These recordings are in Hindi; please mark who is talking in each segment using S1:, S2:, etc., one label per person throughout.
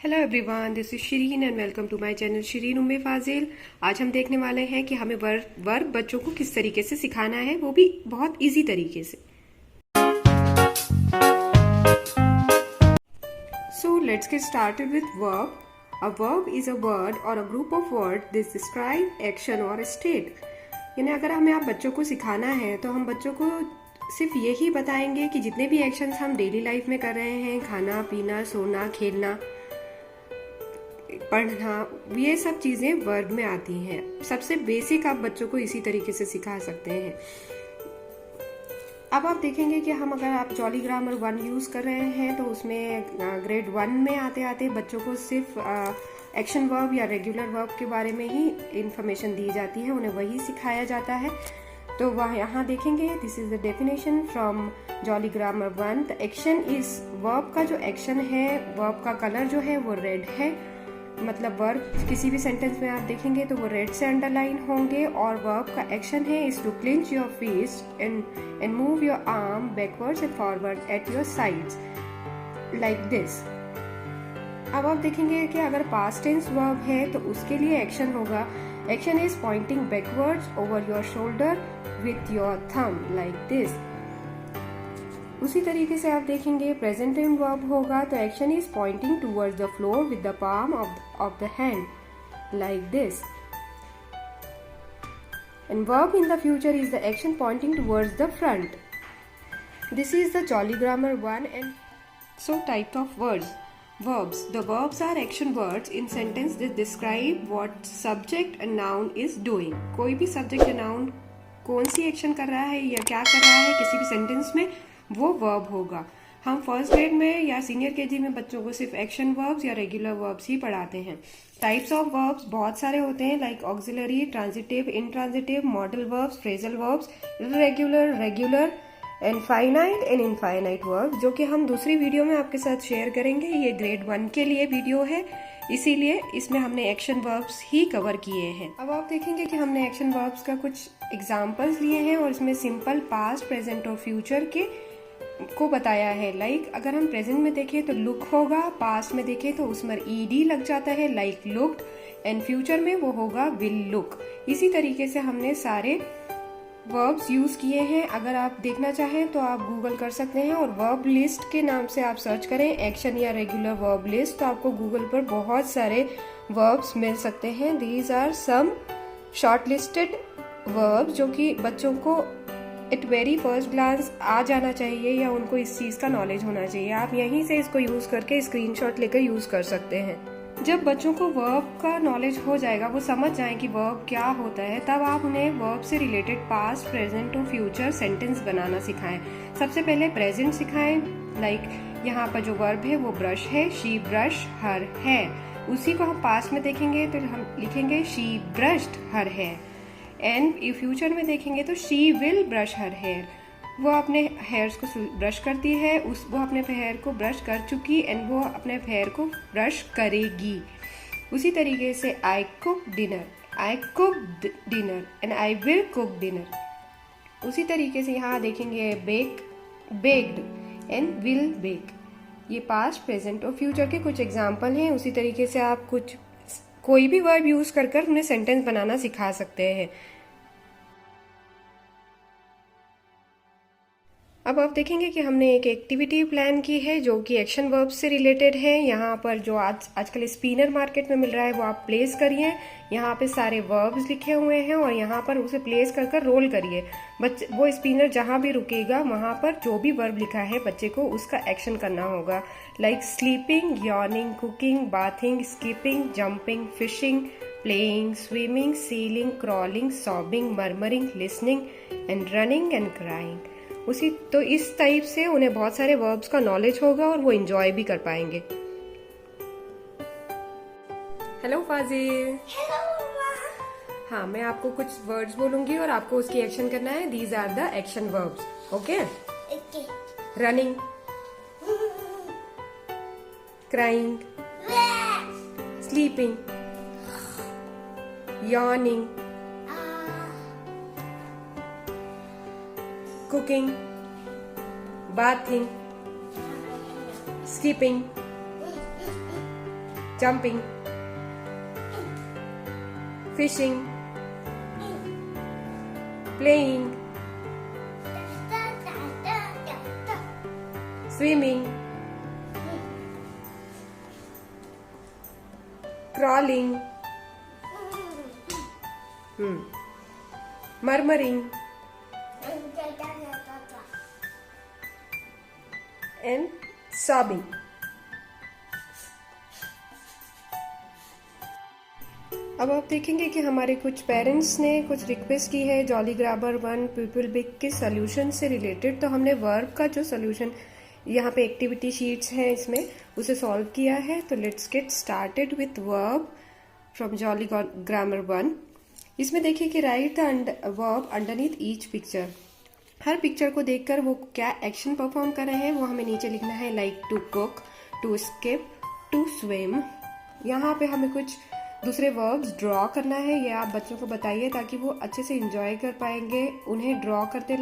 S1: Hello everyone, this is Shirin and welcome to my channel Shirin Umme Fazil. आज हम देखने वाले हैं कि हमें वर्ब बच्चों को किस तरीके से सिखाना है, वो भी बहुत इजी तरीके से। So let's get started with verb. A verb is a word और a group of word this describe action और स्टेट। यानी अगर हमें आप बच्चों को सिखाना है तो हम बच्चों को सिर्फ यही बताएंगे कि जितने भी एक्शंस हम डेली लाइफ में कर रहे हैं, खाना पीना, सोना, खेलना, पढ़ना, ये सब चीजें वर्ब में आती हैं। सबसे बेसिक आप बच्चों को इसी तरीके से सिखा सकते हैं। अब आप देखेंगे कि हम अगर आप जॉली ग्रामर 1 यूज कर रहे हैं तो उसमें ग्रेड 1 में आते आते बच्चों को सिर्फ एक्शन वर्ब या रेगुलर वर्ब के बारे में ही इंफॉर्मेशन दी जाती है, उन्हें वही सिखाया जाता है। तो वह यहाँ देखेंगे, this is the definition from Jolly Grammar 1। The action is, verb का जो एक्शन है, वर्ब का कलर जो है वो रेड है। मतलब वर्ब किसी भी सेंटेंस में आप देखेंगे तो वो रेड से अंडरलाइन होंगे। और वर्ब का एक्शन है is to clench your fist and move your arm backwards and forward at your sides like this. अब आप देखेंगे कि अगर पास्ट टेंस वर्ब है तो उसके लिए एक्शन होगा, action is pointing backwards over your shoulder with your thumb like this. उसी तरीके से आप देखेंगे प्रेजेंट टाइम वर्ब होगा तो action is pointing towards the floor with the palm of the hand like this. And verb in the future is the action pointing towards the front. This is the jolly Grammar 1 and so type of verbs. The verbs are action words in sentence that describe what subject and noun is doing. कोई भी subject या noun कौन सी एक्शन कर रहा है या क्या कर रहा है किसी भी सेंटेंस में, वो वर्ब होगा। हम फर्स्ट ग्रेड में या सीनियर केजी में बच्चों को सिर्फ एक्शन वर्ब्स या रेगुलर वर्ब्स ही पढ़ाते हैं। टाइप्स ऑफ वर्ब्स बहुत सारे होते हैं, like auxiliary, transitive, intransitive, modal verbs, phrasal verbs, irregular, regular and finite and infinite verb, जो कि हम दूसरी वीडियो में आपके साथ शेयर करेंगे। ये ग्रेड 1 के लिए वीडियो है, इसीलिए इसमें हमने एक्शन वर्ब्स ही कवर किए हैं। अब आप देखेंगे कि हमने एक्शन वर्ब्स का कुछ एग्जांपल्स लिए हैं और इसमें सिंपल, पास्ट, प्रेजेंट और फ्यूचर के को बताया है। लाइक अगर हम प्रेजेंट में देखें तो लुक होगा, पास्ट में देखें तो उसमें ईडी लग जाता है लाइक लुक्ड, एंड फ्यूचर में वो होगा विल लुक। इसी तरीके से हमने सारे वर्ब्स यूज किए हैं। अगर आप देखना चाहें तो आप गूगल कर सकते हैं और वर्ब लिस्ट के नाम से आप सर्च करें एक्शन या रेगुलर वर्ब लिस्ट, तो आपको गूगल पर बहुत सारे वर्ब्स मिल सकते हैं। These are some short listed verbs जो कि बच्चों को एट वेरी फर्स्ट ग्लांस आ जाना चाहिए या उनको इस चीज का नॉलेज होना चाहिए। आप यहीं से इसको यूज करके स्क्रीनशॉट लेकर यूज कर सकते हैं। जब बच्चों को वर्ब का नॉलेज हो जाएगा, वो समझ जाए कि वर्ब क्या होता है, तब आप उन्हें वर्ब से रिलेटेड पास्ट, प्रेजेंट और फ्यूचर सेंटेंस बनाना सिखाएं। सबसे पहले प्रेजेंट सिखाएं, लाइक यहाँ पर जो वर्ब है वो ब्रश है, शी ब्रश हर है। उसी को हम पास्ट में देखेंगे तो हम लिखेंगे she brushed her hair, and future में देखेंगे तो she will brush her hair. वो अपने हेयर्स को ब्रश करती है, वो अपने हेयर को ब्रश कर चुकी एंड वो अपने हेयर को ब्रश करेगी। उसी तरीके से I cook dinner, I cook dinner and I will cook dinner. उसी तरीके से यहाँ देखेंगे bake, baked and will bake. ये पास्ट, प्रेजेंट और फ्यूचर के कुछ एग्जाम्पल हैं। उसी तरीके से आप कोई भी वर्ब यूज कर उन्हें सेंटेंस बनाना सिखा सकते हैं। अब आप देखेंगे कि हमने एक एक्टिविटी प्लान की है जो कि एक्शन वर्ब्स से रिलेटेड है। यहाँ पर जो आजकल स्पिनर मार्केट में मिल रहा है वो आप प्लेस करिए। यहाँ पे सारे वर्ब्स लिखे हुए हैं और यहाँ पर उसे प्लेस कर रोल करिए। वो स्पिनर जहाँ भी रुकेगा वहाँ पर जो भी वर्ब लिखा है बच्चे को उसका एक्शन करना होगा, like sleeping, yawning, cooking, bathing, skipping, jumping, fishing, playing, swimming, sailing, crawling, sobbing, murmuring, listening and running and crying. उसी तो इस टाइप से उन्हें बहुत सारे वर्ब्स का नॉलेज होगा और वो एंजॉय भी कर पाएंगे। हेलो फाजिल। हाँ, मैं आपको कुछ वर्ड्स बोलूंगी और आपको उसकी एक्शन करना है। These are the action verbs, okay? Running, crying, sleeping, yawning, cooking, bathing, sleeping, jumping, fishing, playing, swimming, crawling, murmuring, and sobbing. अब आप देखेंगे कि हमारे कुछ पेरेंट्स ने कुछ रिक्वेस्ट की है जॉली ग्रामर 1 पीपल बिग के सोल्यूशन से रिलेटेड। तो हमने वर्ब का जो सोल्यूशन यहाँ पे एक्टिविटी शीट्स हैं इसमें उसे सॉल्व किया है। तो let's get started with verb from Jolly Grammar 1। इसमें देखिए कि right the verb underneath each picture. Her picture को देखकर वो क्या एक्शन परफॉर्म कर रहे हैं वो हमें नीचे लिखना है, like to cook, to skip, to swim. यहाँ पे हमें कुछ दूसरे वर्ब्स ड्रॉ करना है, ये आप बच्चों को बताइए ताकि वो अच्छे से इंजॉय कर पाएंगे उन्हें ड्रॉ करते,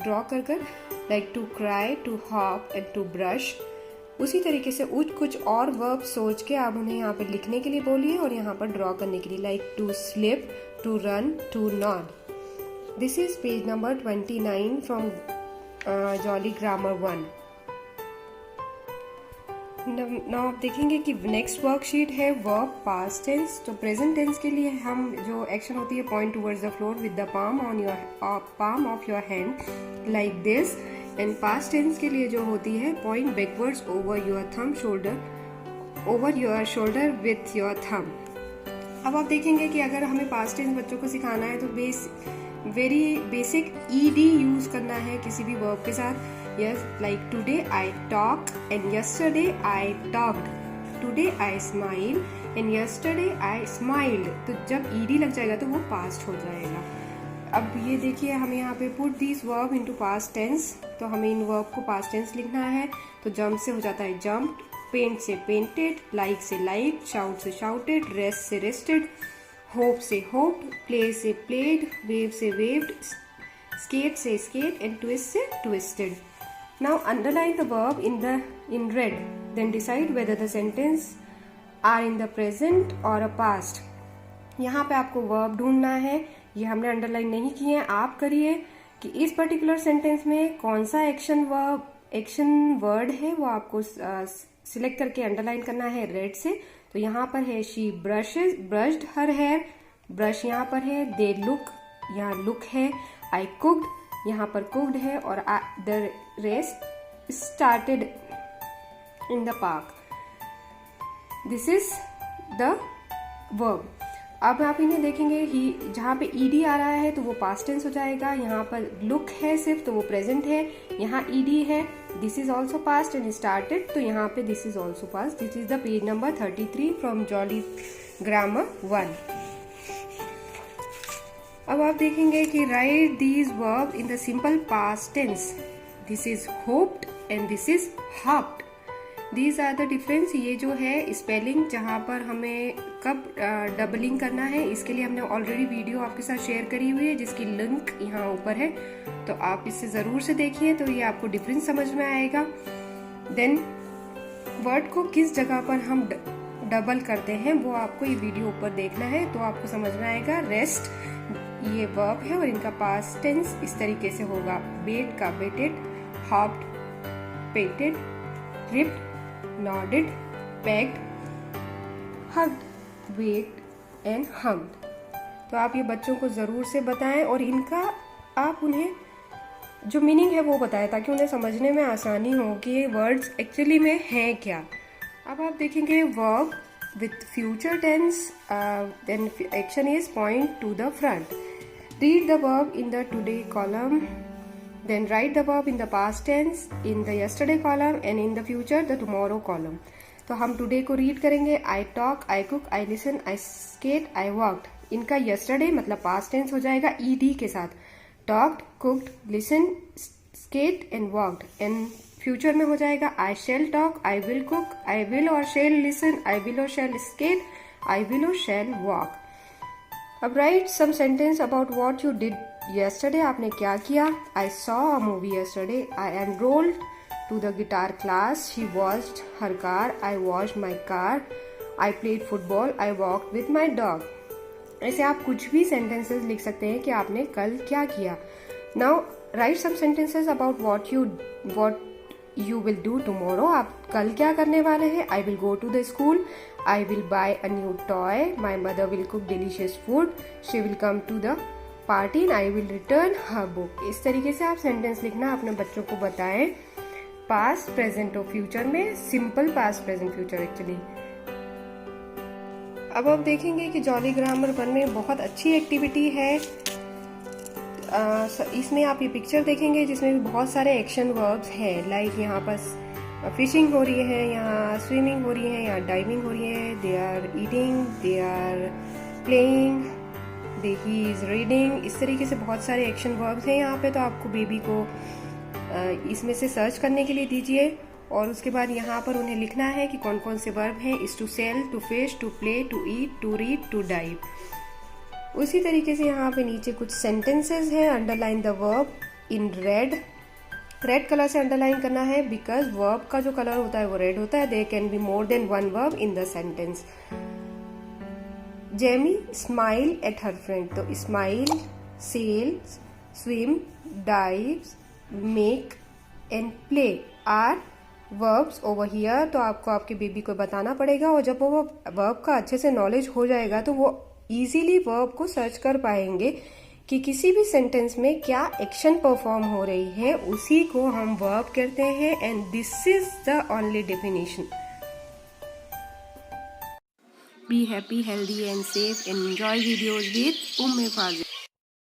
S1: ड्रॉ कर like to cry, to hop and to brush. उसी तरीके से कुछ और वर्ब सोच के आप उन्हें यहाँ पर लिखने के लिए बोलिए और यहाँ पर ड्रॉ करने के लिए, like to slip, to run, to nod. This is page number 29 from Jolly Grammar 1। Now आप देखेंगे कि नेक्स्ट वर्कशीट है वर्ब पास्ट टेंस। तो प्रेजेंट टेंस के लिए हम जो एक्शन होती है, point towards the floor with the palm of your hand like this. And past tense के लिए जो होती है, point backwards over your shoulder with your thumb. अब आप देखेंगे कि अगर हमें पास्ट टेंस बच्चों को सिखाना है तो वेरी बेसिक ईडी यूज करना है किसी भी वर्ब के साथ। Yes, like today I talk and yesterday I talked. Today I smile and yesterday I smiled. तो जब ed लग जाएगा तो वो past हो जाएगा। अब ये देखिए हम यहाँ पे put these verb into past tense। तो हमें इन verb को past tense लिखना है। तो jump से हो जाता है jumped, paint से painted, like से liked, shout से shouted, rest से rested, hope से hoped, play से played, wave से waved, skate से skate and twist से twisted. Now underline the verb in red. Then decide whether the sentence are in the present or a past. यहाँ पे आपको verb ढूंढना है, ये हमने अंडरलाइन नहीं किए हैं, आप करिए कि इस पर्टिकुलर सेंटेंस में कौन सा एक्शन वर्ड है वो आपको सिलेक्ट करके अंडरलाइन करना है रेड से। तो यहाँ पर है she brushed her hair, brush यहाँ पर है, दे लुक, यहाँ लुक है, आई कुक्ड, यहाँ पर कुक्ड है, और the race started in the park. This is the verb. अब आप इन्हें देखेंगे ही जहाँ पे ईडी आ रहा है तो वो पास्ट टेंस हो जाएगा, यहाँ पर लुक है सिर्फ तो वो प्रेजेंट है, यहाँ ईडी है, this is also past and started, तो यहाँ पे this is also past. This is the page number 33 from Jolly Grammar 1। अब आप देखेंगे कि write these verb in the simple past tense. This is hoped and this is hopped. These are the difference. ये जो है स्पेलिंग जहाँ पर हमें कब डबलिंग करना है इसके लिए हमने ऑलरेडी वीडियो आपके साथ शेयर करी हुई है जिसकी लिंक यहाँ ऊपर है, तो आप इसे जरूर से देखिए तो ये आपको डिफरेंस समझ में आएगा। देन वर्ड को किस जगह पर हम डबल करते हैं वो आपको ये वीडियो ऊपर देखना है तो आपको समझ में आएगा। रेस्ट ये वर्ब है और इनका पास्ट टेंस इस तरीके से होगा, बेट का betted, hopped patted, ripped nodded, pegged, hugged, waked and hummed। तो आप ये बच्चों को ज़रूर से बताएं और इनका आप उन्हें जो मीनिंग है वो बताएं ताकि उन्हें समझने में आसानी हो कि ये वर्ड्स एक्चुअली में हैं क्या। अब आप देखेंगे verb with future tense, then action is point to the front. Read the verb in the today column, then write the verb in the past tense in the yesterday column and in the future the tomorrow column। तो हम today को read करेंगे, I talk, I cook, I listen, I skate, I walked। इनका yesterday मतलब past tense हो जाएगा ed के साथ, talked, cooked, listened, skate and walked। and future में हो जाएगा I shall talk, I will cook, I will or shall listen, I will or shall skate, I will or shall walk। अब write some sentence about what you did yesterday। आपने क्या किया? I saw a movie yesterday, I enrolled to the guitar class. She washed her car. I washed my car. I played football. I walked with my dog. ऐसे आप कुछ भी sentences लिख सकते हैं कि आपने कल क्या किया. Now write some sentences about what you will do tomorrow. आप कल क्या करने वाले हैं. I will go to the school. I will buy a new toy. My mother will cook delicious food. She will come to the party and I will return her book. इस तरीके से आप सेंटेंस लिखना अपने बच्चों को बताएं. पास्ट, प्रेजेंट और फ्यूचर में. Simple past, present, future actually. अब आप देखेंगे कि जॉली ग्रामर 1 में बहुत अच्छी एक्टिविटी है. इसमें आप ये पिक्चर देखेंगे जिसमें भी बहुत सारे एक्शन वर्ब्स हैं. लाइक यहाँ पर फिशिंग हो रही है, यहाँ स्विमिंग हो रही है, यहाँ डाइविंग हो रही है. They are eating, they are playing, he is reading. इस तरीके से बहुत सारे एक्शन वर्ब्स हैं यहाँ पे. तो आपको बेबी को इसमें से सर्च करने के लिए दीजिए और उसके बाद यहाँ पर उन्हें लिखना है कि कौन कौन से वर्ब हैं. Is to sell, to fish, to play, to eat, to read, to dive. उसी तरीके से यहाँ पे नीचे कुछ सेंटेंसेस हैं. Underline the verb in red. Red colour से अंडरलाइन करना है बिकॉज वर्ब का जो कलर होता है वो रेड होता है. There can be more than one verb in the sentence. Jamie smile at her friend. तो smile, sail, swim, dive, make and play are verbs over here. तो आपको आपके बेबी को बताना पड़ेगा और जब वो वर्ब का अच्छे से नॉलेज हो जाएगा तो वो इजीली वर्ब को सर्च कर पाएंगे कि किसी भी सेंटेंस में क्या एक्शन परफॉर्म हो रही है. उसी को हम वर्ब कहते हैं and this is the only definition. Be happy, healthy and safe and enjoy videos with Umme Fazil.